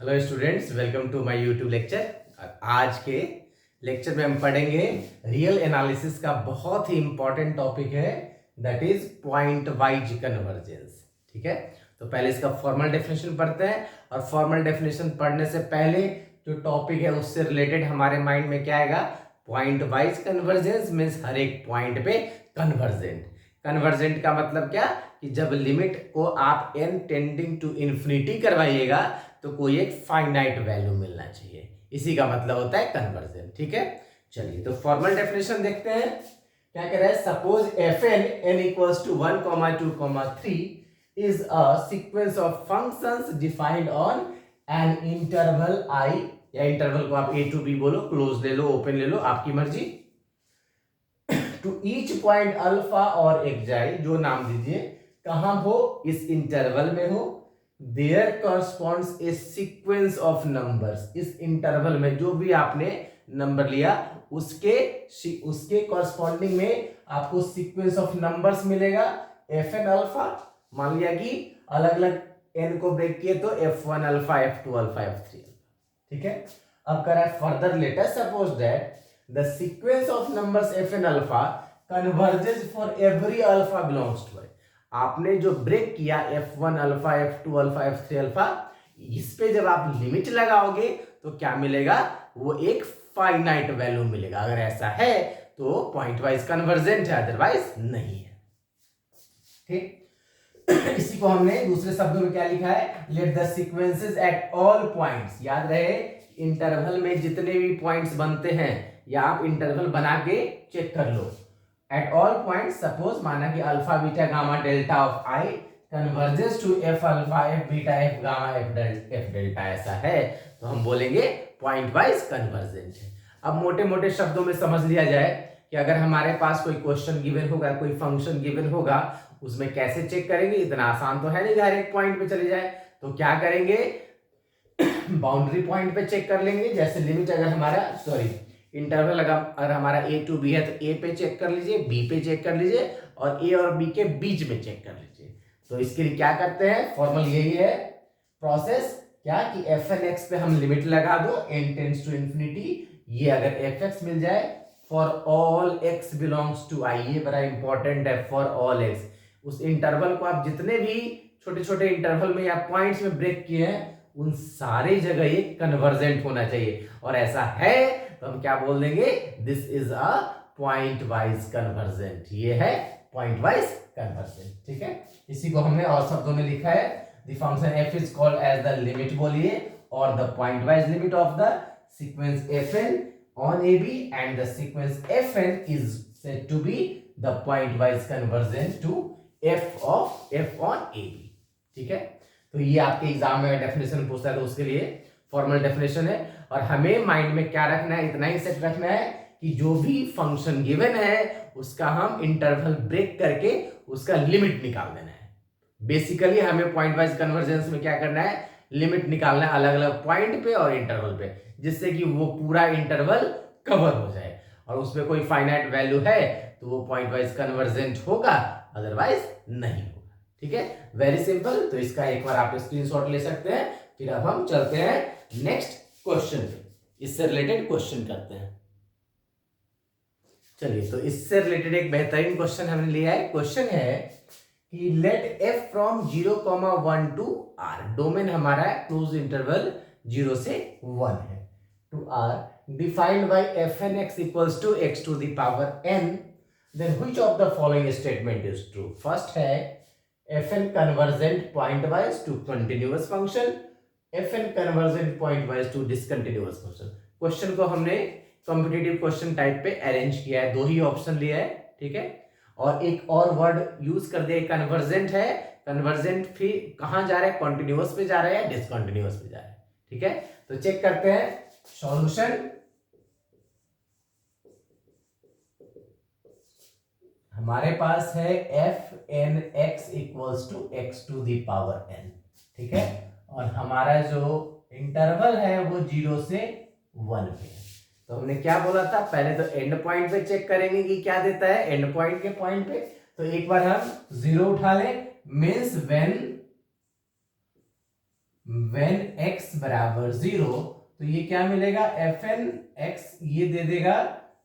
Hello students, welcome to my YouTube lecture. आज के lecture में हम पढ़ेंगे रियल एनालिसिस का बहुत ही इंपॉर्टेंट टॉपिक है, that is point wise convergence. ठीक है, तो पहले इसका फॉर्मल डेफिनेशन पढ़ते हैं। और फॉर्मल डेफिनेशन पढ़ने से पहले जो टॉपिक है उससे रिलेटेड हमारे माइंड में क्या आएगा? पॉइंट वाइज कन्वर्जेंस मीन्स हर एक पॉइंट पे कन्वर्जेंट। कन्वर्जेंट का मतलब क्या कि जब लिमिट को आप n टेंडिंग टू इन्फिनिटी करवाइएगा तो कोई एक फाइनाइट वैल्यू मिलना चाहिए, इसी का मतलब होता है कन्वर्जन। ठीक है, चलिए तो फॉर्मल डेफिनेशन देखते हैं। क्या कह रहा है? Suppose F N N equals to 1, 2, 3 is a sequence of functions defined on an interval I, या इंटरवल को आप ए टू बी बोलो, क्लोज ले लो, ओपन ले लो, आपकी मर्जी। टू ईच पॉइंट अल्फा और एक्साई, जो नाम दीजिए, कहां हो? इस इंटरवल में हो। There corresponds a sequence of numbers, इस इंटरवल में जो भी आपने नंबर लिया उसके कॉरस्पॉन्डिंग में आपको सीक्वेंस ऑफ नंबर्स मिलेगा। एफ एन अल्फा, मान लिया कि अलग अलग एन को ब्रेक किए तो F1 alpha, F2 alpha, F3 alpha. ठीक है, अब करा further letter suppose that the sequence of numbers f and alpha converges for every alpha belongs to i। आपने जो ब्रेक किया f1 alpha, f2 alpha, f3 alpha, इस पे जब आप लिमिट लगाओगे तो क्या मिलेगा? वो एक फाइनाइट वैल्यू मिलेगा। अगर ऐसा है तो पॉइंट वाइज कन्वर्जेंट है, अदरवाइज नहीं है। ठीक, इसी को हमने दूसरे शब्दों में क्या लिखा है? Let the sequences eight all points. याद रहे, इंटरवल में जितने भी पॉइंट्स बनते हैं या आप इंटरवल बना के चेक कर लो। एट ऑल पॉइंट्स, सपोज माना कि alpha beta gamma delta of I converges to F alpha F beta F gamma F delta, ऐसा है तो हम बोलेंगे पॉइंट वाइज कन्वर्जेंट है। अब मोटे मोटे शब्दों में समझ लिया जाए कि अगर हमारे पास कोई क्वेश्चन गिवन होगा, कोई फंक्शन गिवन होगा, उसमें कैसे चेक करेंगे? इतना आसान तो है नहीं हर एक पॉइंट पे चले जाए। तो क्या करेंगे? बाउंड्री पॉइंट पे चेक कर लेंगे। जैसे लिमिट अगर हमारा इंटरवल अगर हमारा ए टू बी है तो ए पे चेक कर लीजिए, बी पे चेक कर लीजिए, और ए और बी के बीच में चेक कर लीजिए। तो इसके लिए क्या करते हैं? फॉर्मल यही है प्रोसेस, क्या कि एफ एन एक्स पे हम लिमिट लगा दो n टेंड्स टू इंफिनिटी। ये अगर एफ एक्स मिल जाए for all X belongs to I, ये बड़ा इंपॉर्टेंट है, फॉर ऑल एक्स। उस इंटरवल को आप जितने भी छोटे छोटे इंटरवल में या पॉइंट्स में ब्रेक किए हैं उन सारी जगह ये कन्वर्जेंट होना चाहिए। और ऐसा है तो हम क्या बोल देंगे? This is a point wise convergent. ये है पॉइंट वाइज कन्वर्जेंट। ठीक है, इसी को हमने और शब्दों में लिखा है, the function f is called as the limit बोलिए, और the pointwise limit of the sequence fn on ab, and the sequence fn is said to be the point wise convergence to f on ab। ठीक है, तो ये आपके exam में definition पूछता है तो उसके लिए फॉर्मल डेफिनेशन है। और हमें माइंड में क्या रखना है? इतना ही सेट रखना है कि जो भी फंक्शन गिवन है उसका हम इंटरवल ब्रेक करके उसका लिमिट निकाल देना है। बेसिकली हमें पॉइंट वाइज कन्वर्जेंस में क्या करना है? लिमिट निकालना है अलग अलग पॉइंट पे और इंटरवल पे, जिससे कि वो पूरा इंटरवल कवर हो जाए। और उसमें कोई फाइनाइट वैल्यू है तो वो पॉइंट वाइज कन्वर्जेंट होगा, अदरवाइज नहीं होगा। ठीक है, वेरी सिंपल। तो इसका एक बार आप स्क्रीनशॉट ले सकते हैं। फिर अब हम चलते हैं नेक्स्ट क्वेश्चन पे, इससे रिलेटेड क्वेश्चन करते हैं। चलिए, तो इससे रिलेटेड एक बेहतरीन क्वेश्चन हमने लिया है। क्वेश्चन है कि let f from 0,1 to r, domain हमारा है क्लोज इंटरवल 0 से 1 है, to r, defined by fn x equals to x to the power n, then which of the following statement is true? First है fn convergent pointwise to continuous function, fn convergent pointwise to discontinuous function. Question को हमने competitive question type पे arrange किया है, दो ही option लिया है। ठीक है, और एक और वर्ड यूज कर दिया, कन्वर्जेंट है। कन्वर्जेंट फिर कहां जा रहा है? कॉन्टिन्यूअस पे जा रहा है या डिसकंटिन्यूअस पे जा रहा है? ठीक है, तो चेक करते हैं सॉल्यूशन। हमारे पास है F N X equals to X to the power N. ठीक है, और हमारा जो इंटरवल है वो 0 से 1 पे है। तो हमने क्या बोला था? पहले तो एंड पॉइंट पे चेक करेंगे कि क्या देता है एंड पॉइंट के पॉइंट पे। तो एक बार हम 0 उठा ले, मीन्स व्हेन x बराबर 0, तो ये क्या मिलेगा, एफ एन एक्स ये दे देगा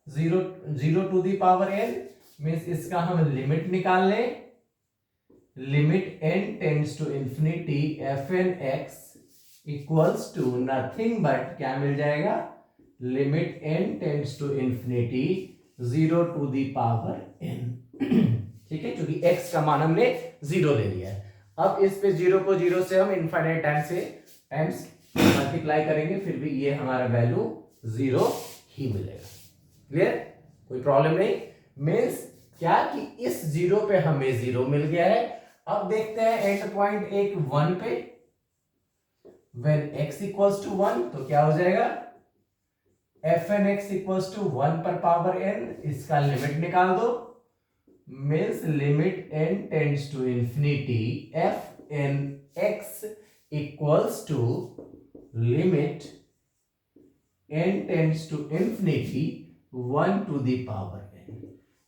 0 to the power n, means इसका हम लिमिट निकाल लें, limit n tends to infinity F N X equals to nothing but क्या मिल जाएगा, limit n tends to infinity 0 to the power n। ठीक है, क्योंकि x का मान हमने 0 ले लिया है। अब इस पे 0 को 0 से हम इनफाइनाइट टाइम्स मल्टीप्लाई करेंगे, फिर भी ये हमारा वैल्यू 0 ही मिलेगा। क्लियर, कोई प्रॉब्लम नहीं। मीन्स क्या कि इस 0 पे हमें 0 मिल गया है। अब देखते हैं एंड पॉइंट एक 1 पे, व्हेन x इक्वल्स टू 1, तो क्या हो जाएगा, F N X equals to 1 पर पावर n, इसका लिमिट निकाल दो, means limit n tends to infinity F N X equals to limit n tends to infinity 1 to the power n।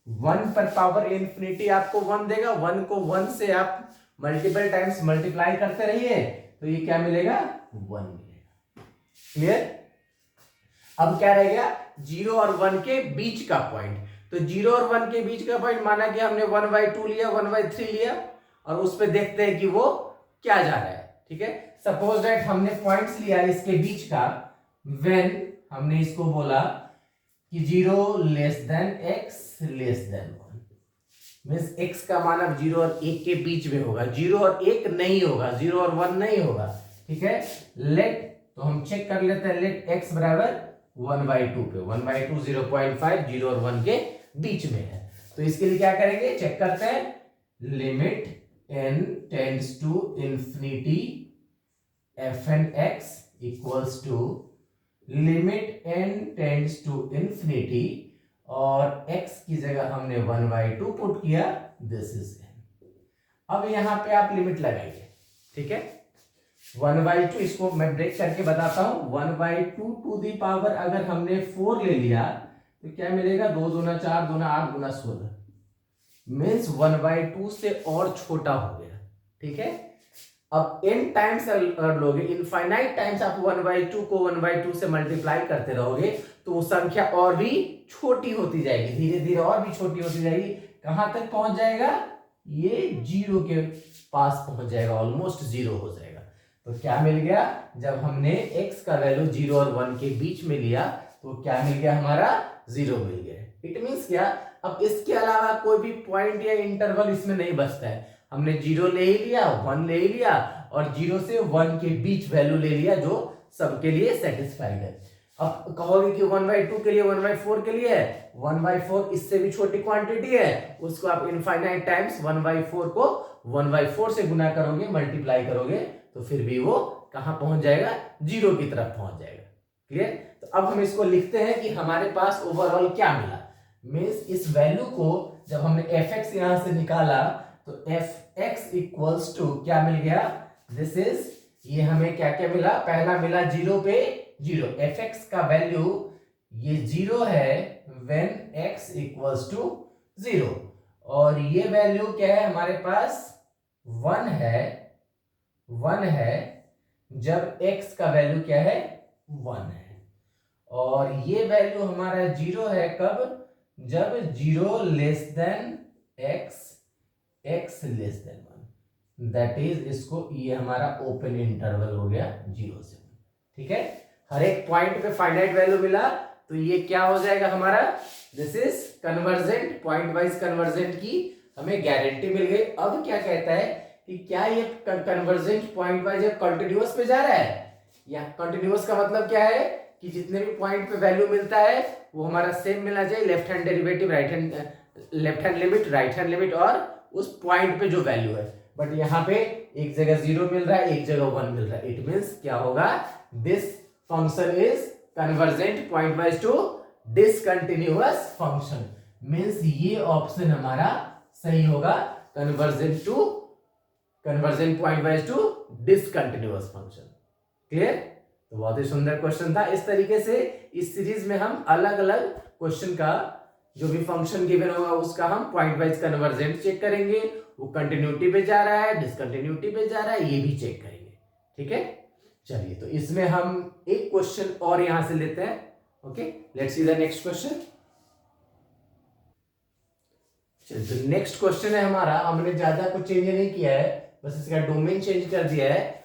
1 पर power infinity आपको 1 देगा, 1 को 1 से आप मल्टीपल टाइम्स मल्टीप्लाई करते रहिए, तो ये क्या मिलेगा, 1 मिलेगा। क्लियर। अब क्या रह गया, 0 और 1 के बीच का पॉइंट। तो 0 और 1 के बीच का पॉइंट माना कि हमने 1/2 लिया, 1/3 लिया, और उस पे देखते हैं कि वो क्या जा रहा है। ठीक है, सपोज दैट हमने पॉइंट्स लिया इसके बीच का, व्हेन हमने इसको बोला कि 0 less than x less than 1, means x का मान अब 0 और 1 के बीच में होगा, 0 और 1 नहीं होगा, 0 और 1 नहीं होगा। ठीक है, लेट, तो हम चेक कर लेते हैं, लेट x बराबर 1/2 पे, 1/2 0.5, 0 और 1 के बीच में है। तो इसके लिए क्या करेंगे, चेक करते हैं, limit n tends to infinity F N X equals to limit n tends to infinity, और x की जगह हमने 1/2 पुट किया, दिस इज n। अब यहां पे आप लिमिट लगाइए। ठीक है, 1/2, इसको मैं ब्रेक करके बताता हूं, 1/2 टू दी पावर अगर हमने 4 ले लिया तो क्या मिलेगा, 2 दूना 4, दूना 8, दूना 16, मीन्स 1/2 से और छोटा हो गया। ठीक है, अब n टाइम्स लोगे, इनफाइनाइट टाइम्स आप 1/2 को 1/2 से मल्टीप्लाई करते रहोगे, तो वो संख्या और भी छोटी होती जाएगी, धीरे धीरे और भी छोटी होती जाएगी। कहां तक पहुंच जाएगा, ये 0 के पास पहुंच जाएगा, ऑलमोस्ट 0 हो जाएगा। तो क्या मिल गया, जब हमने x का वैल्यू 0 और 1 के बीच में लिया, तो क्या मिल गया, हमारा 0 मिल गया। इट मींस क्या, अब इसके अलावा कोई भी पॉइंट या इंटरवल इसमें नहीं बचता है। हमने 0 ले ही लिया, 1 ले ही लिया, और 0 से 1 के बीच वैल्यू ले लिया, जो सबके लिए सेटिस्फाइड है। अब कहोगे कि 1/2 के लिए, 1/4 के लिए, 1/4 इससे भी छोटी क्वांटिटी है, उसको आप इनफाइनाइट टाइम्स 1/4 को 1/4 से गुना करोगे, मल्टीप्लाई करोगे, तो फिर भी वो कहां पहुंच जाएगा, 0 की तरफ पहुंच जाएगा। क्लियर। तो अब हम इसको लिखते हैं कि हमारे पास ओवरऑल क्या मिला, मींस इस वैल्यू को जब हमने fx यहां से निकाला, तो fx इक्वल्स टू क्या मिल गया, दिस इज, ये हमें क्या क्या मिला, पहला मिला 0 पे 0, fx का वैल्यू ये 0 है व्हेन x इक्वल्स टू 0, और ये वैल्यू क्या है हमारे पास, 1 है जब x का वैल्यू क्या है, 1 है, और ये वैल्यू हमारा 0 है कब, जब 0 less than x less than 1, that is, इसको, ये हमारा ओपन इंटरवल हो गया 0 से 1। ठीक है, हर एक पॉइंट पे फाइनाइट वैल्यू मिला, तो ये क्या हो जाएगा हमारा, this is convergent, point wise convergent की हमें गारंटी मिल गई। अब क्या कहता है कि क्या ये कन्वर्जेंट पॉइंट वाइज कंटिन्यूअस पे जा रहा है, या कंटिन्यूअस का मतलब क्या है कि जितने भी पॉइंट पे वैल्यू मिलता है वो हमारा सेम मिलना चाहिए, left hand derivative, right hand, left hand limit, right hand limit, और उस पॉइंट पे जो वैल्यू है। बट यहाँ पे एक जगह 0 मिल रहा है, एक जगह 1 मिल रहा है, इट मींस क्या होगा, this function is convergent pointwise to discontinuous function, means ये ऑप्शन हमारा सही होगा, convergent pointwise to discontinuous function. Clear. तो बहुत ही सुंदर क्वेश्चन था। इस तरीके से इस सीरीज में हम अलग अलग क्वेश्चन का जो भी फंक्शन गिवन होगा उसका हम पॉइंट वाइज कन्वर्जेंट चेक करेंगे, वो कंटिन्यूटी पे जा रहा है, डिसकंटिन्यूटी पे जा रहा है, ये भी चेक करेंगे। ठीक है। चलिए तो इसमें हम एक क्वेश्चन और यहां से लेते हैं. Okay, let's see the next question. चलिए तो नेक्स्ट क्वेश्चन है हमारा, हमने ज्यादा कुछ चेंज नहीं किया है, बस इसका डोमेन चेंज कर दिया है.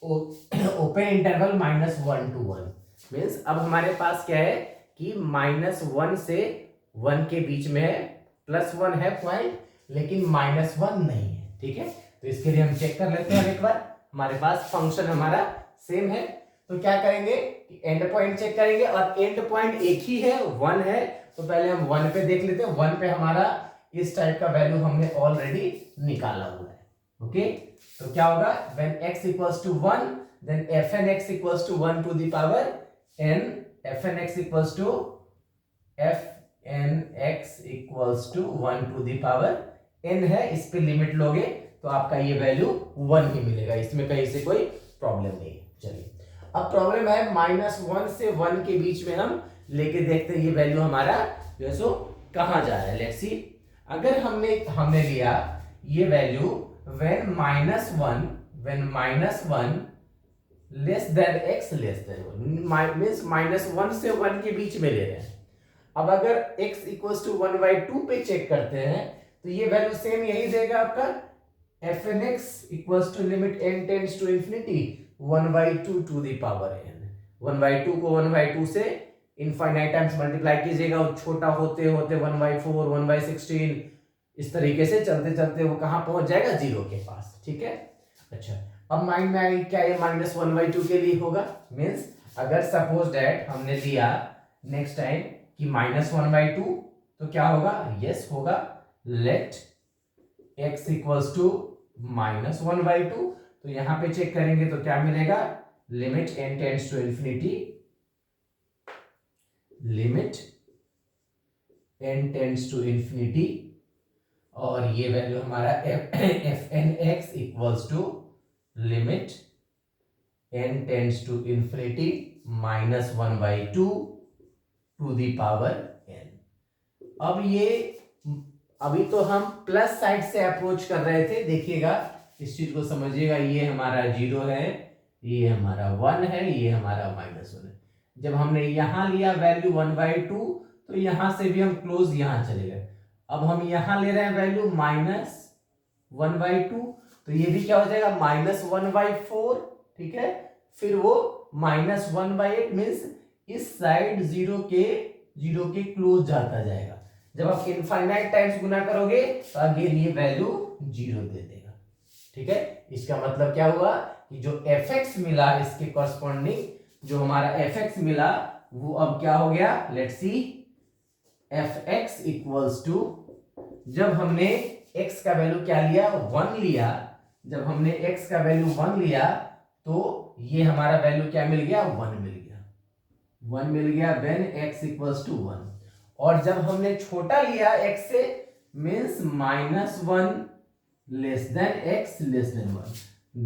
ओपन इंटरवल -1 to 1 मीन्स अब हमारे पास क्या है कि -1 से 1 के बीच में है, +1 है पॉइंट, लेकिन -1 नहीं है. ठीक है, तो इसके लिए हम चेक कर लेते हैं एक बार. हमारे पास फंक्शन हमारा सेम है, तो क्या करेंगे कि एंड पॉइंट चेक करेंगे, और एंड पॉइंट एक ही है, 1 है. तो पहले हम 1 पे देख लेते हैं. 1 पे हमारा इस टाइप का वैल्यू हमने ऑलरेडी निकाला हुआ है. ओके, तो क्या होगा, when x equals to 1 then fn x equals to 1 to the power n, fn x equals to 1 to the power n है. इस पे लिमिट लोगे तो आपका ये वैल्यू 1 ही मिलेगा, इसमें कहीं से कोई प्रॉब्लम नहीं. चलिए अब प्रॉब्लम है -1 से 1 के बीच में, हम लेके देखते हैं ये वैल्यू हमारा जो है सो कहां जा रहा है. लेट्स सी, अगर हमने लिया ये value when -1 less than x less than 1 means -1 से 1 के बीच में ले रहे हैं. अब अगर x इक्वल्स टू 1/2 पे चेक करते हैं तो ये वैल्यू सेम यही देगा आपका, fn x equals to limit n tends to infinity 1/2 to the power n. 1/2 को 1/2 से इनफाइनाइट टाइम्स मल्टीप्लाई कीजिएगा, और छोटा होते होते 1/4 1/16 इस तरीके से चलते चलते वो कहां पहुंच जाएगा, 0 के पास. ठीक है, अच्छा अब माइंड में आई क्या, ये -1/2 के लिए होगा. मीन्स अगर सपोज दैट हमने लिया नेक्स्ट टाइम कि -1/2, तो क्या होगा, यस होगा, लेट x इक्वल्स टू -1/2. तो यहां पे चेक करेंगे तो क्या मिलेगा, limit n tends to infinity, limit n tends to infinity, और ये वैल्यू हमारा fn x equals to limit n tends to infinity -1/2 to the power n. अब ये अभी तो हम प्लस साइड से अप्रोच कर रहे थे, देखिएगा इस चीज को समझिएगा. ये हमारा 0 है, ये हमारा 1 है, ये हमारा -1 है. जब हमने यहां लिया वैल्यू 1/2, तो यहां से भी हम क्लोज यहां चले गए. अब हम यहां ले रहे हैं वैल्यू -1/2, तो ये भी क्या हो जाएगा, -1/4. ठीक है, फिर वो -1/8 मीन्स इस साइड 0 के क्लोज जाता जाएगा. जब आप इनफाइनाइट टाइम्स गुना करोगे तो अगेन ये वैल्यू 0 दे देगा. ठीक है, इसका मतलब क्या हुआ कि जो fx मिला इसके कॉरस्पॉन्डिंग, जो हमारा fx मिला वो अब क्या हो गया, let's see, fx equals to, जब हमने x का वैल्यू क्या लिया, 1 लिया. जब हमने x का वैल्यू 1 लिया तो ये हमारा वैल्यू क्या मिल गया, 1 मिल गया. 1 मिल गया when x इक्वल्स टू 1. और जब हमने छोटा लिया x से, means -1 less than x less than 1,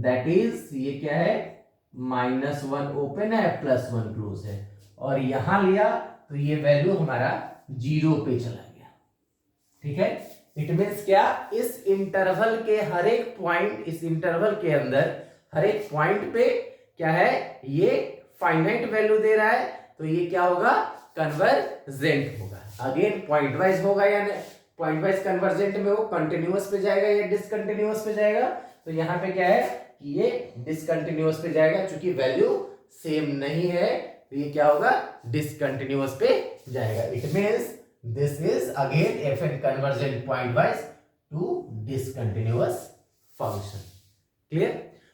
that is ये क्या है, -1 ओपन है, +1 क्लोज है. और यहां लिया तो ये वैल्यू हमारा 0 पे चला गया. ठीक है, इट मीन्स क्या, इस इंटरवल के हर एक पॉइंट, इस इंटरवल के अंदर हर एक पॉइंट पे क्या है, ये फाइनाइट वैल्यू दे रहा है. तो ये क्या होगा, कन्वर्जेंट होगा. अगेन पॉइंट वाइज होगा या पॉइंट वाइज कन्वर्जेंट में वो कंटिन्यूअस पे जाएगा या डिसकंटिन्यूअस पे जाएगा. तो यहाँ पे क्या है कि ये डिसकंटिन्यूअस पे जाएगा, क्योंकि वैल्यू सेम नहीं है, तो ये क्या होगा, डिसकंटिन्यूअस पे जाएगा. It means this is again fn convergent pointwise to discontinuous function. Clear.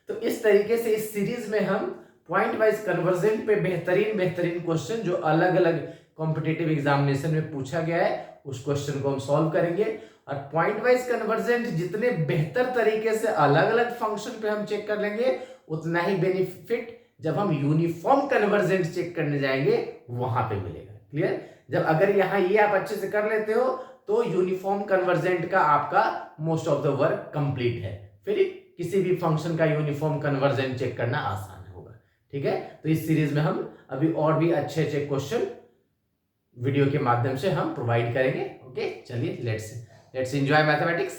तो इस तरीके से इस सीरीज में हम पॉइंट वाइज कन्वर्जेंट पे बेहतरीन क्वेश्चन जो अलग अलग कॉम्पिटिटिव एग्जामिनेशन में पूछा गया है उस क्वेश्चन को हम सॉल्व करेंगे. और पॉइंट वाइज कन्वर्जेंट जितने बेहतर तरीके से अलग अलग फंक्शन पे हम चेक कर लेंगे, उतना ही बेनिफिट जब हम यूनिफॉर्म कन्वर्जेंट चेक करने जाएंगे वहां पे मिलेगा. क्लियर. जब अगर यहाँ ये आप अच्छे से कर लेते हो तो यूनिफॉर्म कन्वर्जेंट का आपका most of the work complete है. फिर किसी भी फंक्शन का यूनिफॉर्म कन्वर्जेंट चेक करना आसान होगा. ठीक है, तो इस सीरीज में हम अभी और भी अच्छे क्वेश्चन वीडियो के माध्यम से हम प्रोवाइड करेंगे. ओके, चलिए लेट्स एंजॉय मैथमेटिक्स.